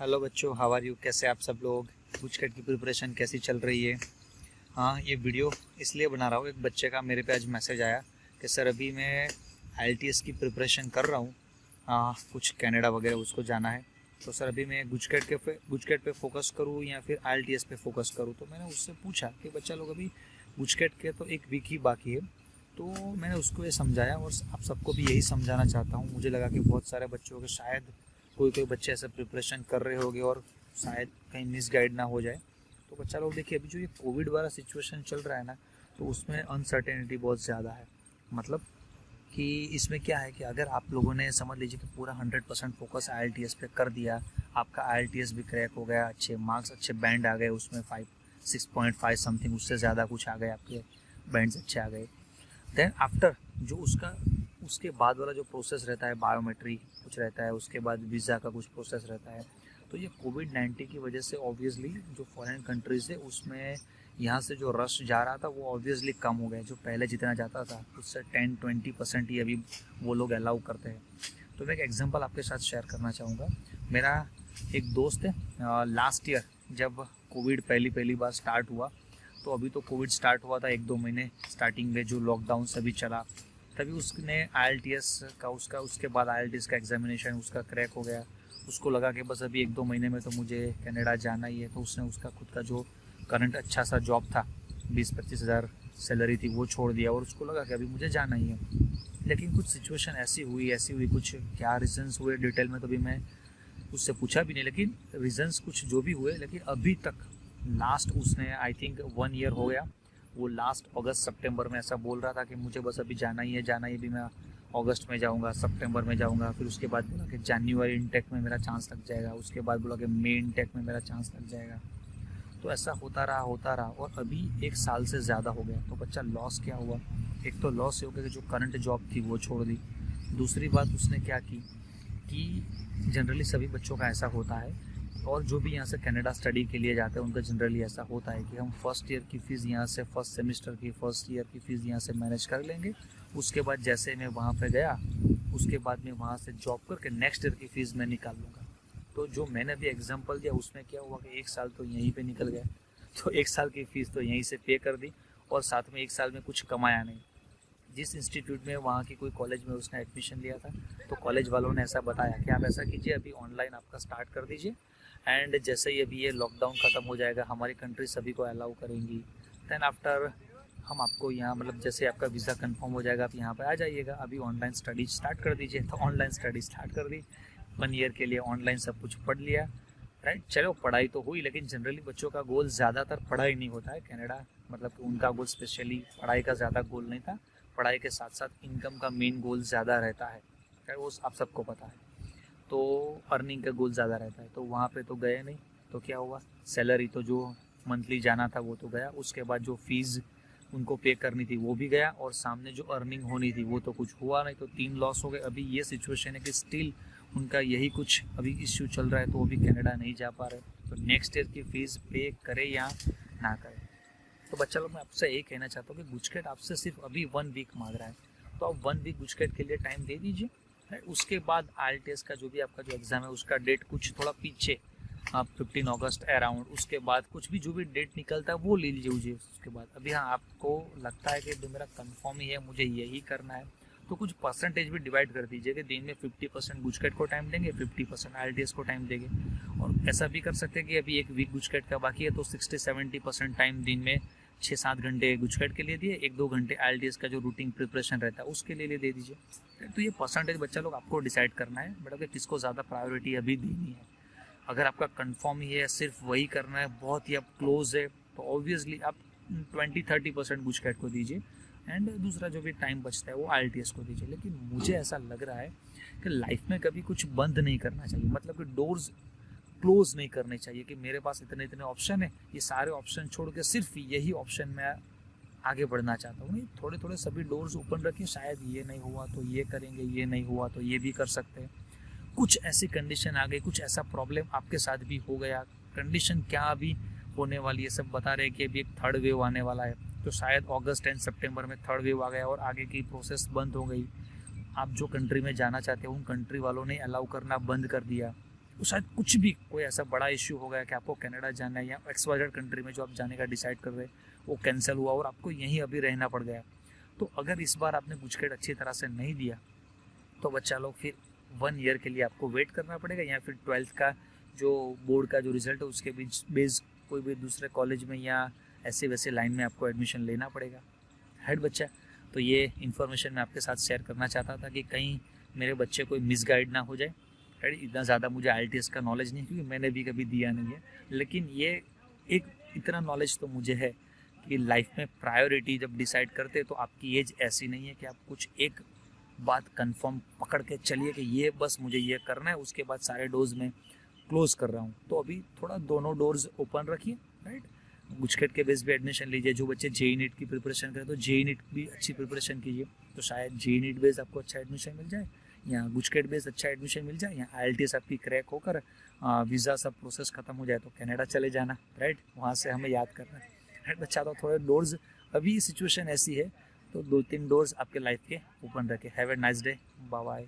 Hello बच्चों, how are you? कैसे आप सब लोग? गुचकट की प्रिपरेशन कैसी चल रही है? हाँ, ये वीडियो इसलिए बना रहा हूँ, एक बच्चे का मेरे पे आज मैसेज आया कि सर अभी मैं IELTS की प्रिपरेशन कर रहा हूँ। कुछ कनाडा वगैरह उसको जाना है, तो सर अभी मैं गुचकट पे फोकस करूँ या फिर IELTS पे फोकस करूँ। तो मैंने उससे पूछा कि बच्चा लोग अभी गुचकट के तो एक वीक ही बाकी है। तो मैंने उसको ये समझाया और आप सबको भी यही समझाना चाहता हूँ। मुझे लगा कि बहुत सारे बच्चों के शायद कोई बच्चे ऐसे प्रिपरेशन कर रहे होंगे और शायद कहीं मिसगाइड ना हो जाए। तो बच्चा लोग देखिए, अभी जो ये कोविड वाला सिचुएशन चल रहा है ना, तो उसमें अनसर्टेनिटी बहुत ज़्यादा है। मतलब कि इसमें क्या है कि अगर आप लोगों ने समझ लीजिए कि पूरा 100% फोकस IELTS पे कर दिया, आपका IELTS भी क्रैक हो गया, अच्छे मार्क्स, अच्छे बैंड आ गए उसमें 6.5 समथिंग, उससे ज़्यादा कुछ आ गए, आपके बैंड्स अच्छे आ गए। देन आफ्टर जो उसके बाद वाला जो प्रोसेस रहता है, बायोमेट्री कुछ रहता है, उसके बाद वीज़ा का कुछ प्रोसेस रहता है। तो ये कोविड-19 की वजह से ऑब्वियसली जो फॉरेन कंट्रीज़ है उसमें यहाँ से जो रश जा रहा था वो ऑब्वियसली कम हो गया। जो पहले जितना जाता था उससे 10-20% ही अभी वो लोग अलाउ करते हैं। तो मैं एक एग्जांपल आपके साथ शेयर करना चाहूँगा। मेरा एक दोस्त है, लास्ट ईयर जब कोविड पहली बार स्टार्ट हुआ, तो अभी तो कोविड स्टार्ट हुआ था 1-2 महीने स्टार्टिंग में जो लॉकडाउन सभी चला, तभी उसने IELTS का उसके बाद IELTS का एग्जामिनेशन उसका क्रैक हो गया। उसको लगा कि बस अभी 1-2 महीने में तो मुझे कनाडा जाना ही है। तो उसने उसका खुद का जो करंट अच्छा सा जॉब था, 20-25 हज़ार सैलरी थी, वो छोड़ दिया और उसको लगा कि अभी मुझे जाना ही है। लेकिन कुछ सिचुएशन ऐसी हुई, कुछ क्या रीजंस हुए डिटेल में तो भी मैं उससे पूछा भी नहीं, लेकिन रीजंस कुछ जो भी हुए, लेकिन अभी तक लास्ट उसने आई थिंक 1 ईयर हो गया। वो लास्ट अगस्त सितंबर में ऐसा बोल रहा था कि मुझे बस अभी जाना ही है, भी मैं अगस्त में जाऊंगा, सितंबर में जाऊंगा। फिर उसके बाद बोला कि जनवरी इनटेक में मेरा चांस लग जाएगा, उसके बाद बोला कि मई इनटेक में मेरा चांस लग जाएगा। तो ऐसा होता रहा और अभी 1 साल से ज़्यादा हो गया। तो बच्चा लॉस क्या हुआ? एक तो लॉस ये हो गया कि जो करंट जॉब थी वो छोड़ दी। दूसरी बात उसने क्या की कि जनरली सभी बच्चों का ऐसा होता है, और जो भी यहाँ से कनाडा स्टडी के लिए जाते हैं उनका जनरली ऐसा होता है कि हम फर्स्ट ईयर की फ़ीस यहाँ से, फर्स्ट सेमेस्टर की फर्स्ट ईयर की फ़ीस यहाँ से मैनेज कर लेंगे। उसके बाद जैसे मैं वहाँ पे गया, उसके बाद मैं वहाँ से जॉब करके नेक्स्ट ईयर की फ़ीस मैं निकाल लूँगा। तो जो मैंने अभी एग्जांपल दिया उसमें क्या हुआ कि 1 साल तो यहीं पे निकल गया। तो 1 साल की फ़ीस तो यहीं से पे कर दी और साथ में 1 साल में कुछ कमाया नहीं। जिस इंस्टीट्यूट में, वहाँ की कोई कॉलेज में उसने एडमिशन लिया था, तो कॉलेज वालों ने ऐसा बताया कि आप ऐसा कीजिए, अभी ऑनलाइन आपका स्टार्ट कर दीजिए, एंड जैसे ही अभी ये लॉकडाउन ख़त्म हो जाएगा, हमारी कंट्री सभी को अलाउ करेंगी, दैन आफ्टर हम आपको यहाँ, मतलब जैसे आपका वीज़ा कंफर्म हो जाएगा आप यहाँ पे आ जाइएगा, अभी ऑनलाइन स्टडी स्टार्ट कर दीजिए। तो ऑनलाइन स्टडी स्टार्ट कर दी, 1 ईयर के लिए ऑनलाइन सब कुछ पढ़ लिया, राइट। चलो पढ़ाई तो हुई, लेकिन जनरली बच्चों का गोल ज़्यादातर पढ़ाई नहीं होता है कनाडा, मतलब कि उनका गोल स्पेशली पढ़ाई का ज़्यादा गोल नहीं था। पढ़ाई के साथ साथ इनकम का मेन गोल ज़्यादा रहता है, वो आप सबको पता है। तो अर्निंग का गोल ज़्यादा रहता है। तो वहाँ पे तो गए नहीं, तो क्या हुआ, सैलरी तो जो मंथली जाना था वो तो गया, उसके बाद जो फीस उनको पे करनी थी वो भी गया, और सामने जो अर्निंग होनी थी वो तो कुछ हुआ नहीं। तो 3 लॉस हो गए। अभी ये सिचुएशन है कि स्टिल उनका यही कुछ अभी इश्यू चल रहा है, तो अभी कनाडा नहीं जा पा रहे। तो नेक्स्ट ईयर की फ़ीस पे करे या ना करे। तो बच्चा लोग, मैं आपसे यही कहना चाहता हूँ कि गुचकट आपसे सिर्फ अभी 1 वीक मांग रहा है, तो आप 1 वीक गुचकट के लिए टाइम दे दीजिए। उसके बाद IELTS का जो भी आपका जो एग्ज़ाम है उसका डेट कुछ थोड़ा पीछे, आप 15 अगस्त अराउंड, उसके बाद कुछ भी जो भी डेट निकलता है वो ले लीजिए उसके बाद। अभी हाँ, आपको लगता है कि जो मेरा कंफर्म ही है, मुझे यही करना है, तो कुछ परसेंटेज भी डिवाइड कर दीजिए कि दिन में 50% गुचकट को टाइम देंगे, 50% IELTS को टाइम देंगे। और ऐसा भी कर सकते हैं कि अभी 1 वीक गुचकट का बाकी है, तो 60-70% टाइम दिन में 6-7 घंटे गुचकट के लिए दिए, 1-2 घंटे IELTS का जो रूटीन प्रिपरेशन रहता है उसके लिए दे दीजिए। तो ये परसेंटेज बच्चा लोग आपको डिसाइड करना है, बट अगर किसको ज़्यादा प्रायोरिटी अभी देनी है। अगर आपका कंफर्म ही है, सिर्फ वही करना है, बहुत ही आप क्लोज है, तो ऑब्वियसली आप 20-30% गुचकट को दीजिए, एंड दूसरा जो भी टाइम बचता है वो IELTS को दीजिए। लेकिन मुझे ऐसा लग रहा है कि लाइफ में कभी कुछ बंद नहीं करना चाहिए, मतलब कि डोर्स क्लोज नहीं करने चाहिए कि मेरे पास इतने इतने ऑप्शन है, ये सारे ऑप्शन छोड़ के सिर्फ यही ऑप्शन में आगे बढ़ना चाहता हूँ। नहीं, थोड़े थोड़े सभी डोर्स ओपन रखिए, शायद ये नहीं हुआ तो ये करेंगे, ये नहीं हुआ तो ये भी कर सकते हैं। कुछ ऐसी कंडीशन आ गई, कुछ ऐसा प्रॉब्लम आपके साथ भी हो गया, कंडीशन क्या अभी होने वाली है, सब बता रहे हैं कि अभी एक 3rd वेव आने वाला है, तो शायद अगस्त एंड सितंबर में 3rd वेव आ गया और आगे की प्रोसेस बंद हो गई। आप जो कंट्री में जाना चाहते हो उन कंट्री वालों ने अलाउ करना बंद कर दिया, तो शायद कुछ भी कोई ऐसा बड़ा इश्यू हो गया कि आपको कनाडा जाना है या XYZ कंट्री में जो आप जाने का डिसाइड कर रहे वो कैंसिल हुआ और आपको यहीं अभी रहना पड़ गया। तो अगर इस बार आपने गुजकेट अच्छी तरह से नहीं दिया तो बच्चा लोग फिर 1 ईयर के लिए आपको वेट करना पड़ेगा, या फिर 12th का जो बोर्ड का जो रिजल्ट है उसके बीच बेस कोई भी दूसरे कॉलेज में या ऐसे वैसे लाइन में आपको एडमिशन लेना पड़ेगा। हेड बच्चा, तो ये इन्फॉर्मेशन मैं आपके साथ शेयर करना चाहता था कि कहीं मेरे बच्चे कोई मिसगाइड ना हो जाए। राइट, इतना ज़्यादा मुझे IELTS का नॉलेज नहीं, क्योंकि मैंने भी कभी दिया नहीं है, लेकिन ये एक इतना नॉलेज तो मुझे है कि लाइफ में प्रायोरिटी जब डिसाइड करते तो आपकी एज ऐसी नहीं है कि आप कुछ एक बात कंफर्म पकड़ के चलिए कि ये बस मुझे ये करना है, उसके बाद सारे डोर्स में क्लोज कर रहा हूँ। तो अभी थोड़ा दोनों डोर्स ओपन रखिए। राइट, गुजकेट के बेस पे एडमिशन लीजिए। जो बच्चे JEE नीट की प्रिपरेशन करें तो JEE नीट भी अच्छी प्रिपरेशन कीजिए, तो शायद JEE नीट बेस आपको अच्छा एडमिशन मिल जाए, या गुजकेट बेस अच्छा एडमिशन मिल जाए, या IELTS आपकी क्रैक होकर वीज़ा सब प्रोसेस खत्म हो जाए तो कनाडा चले जाना। राइट, वहाँ से हमें याद करना है। राइट बच्चा, तो थोड़े डोर्स, अभी सिचुएशन ऐसी है तो 2-3 डोर्स आपके लाइफ के ओपन रखे। Have a nice day, bye bye.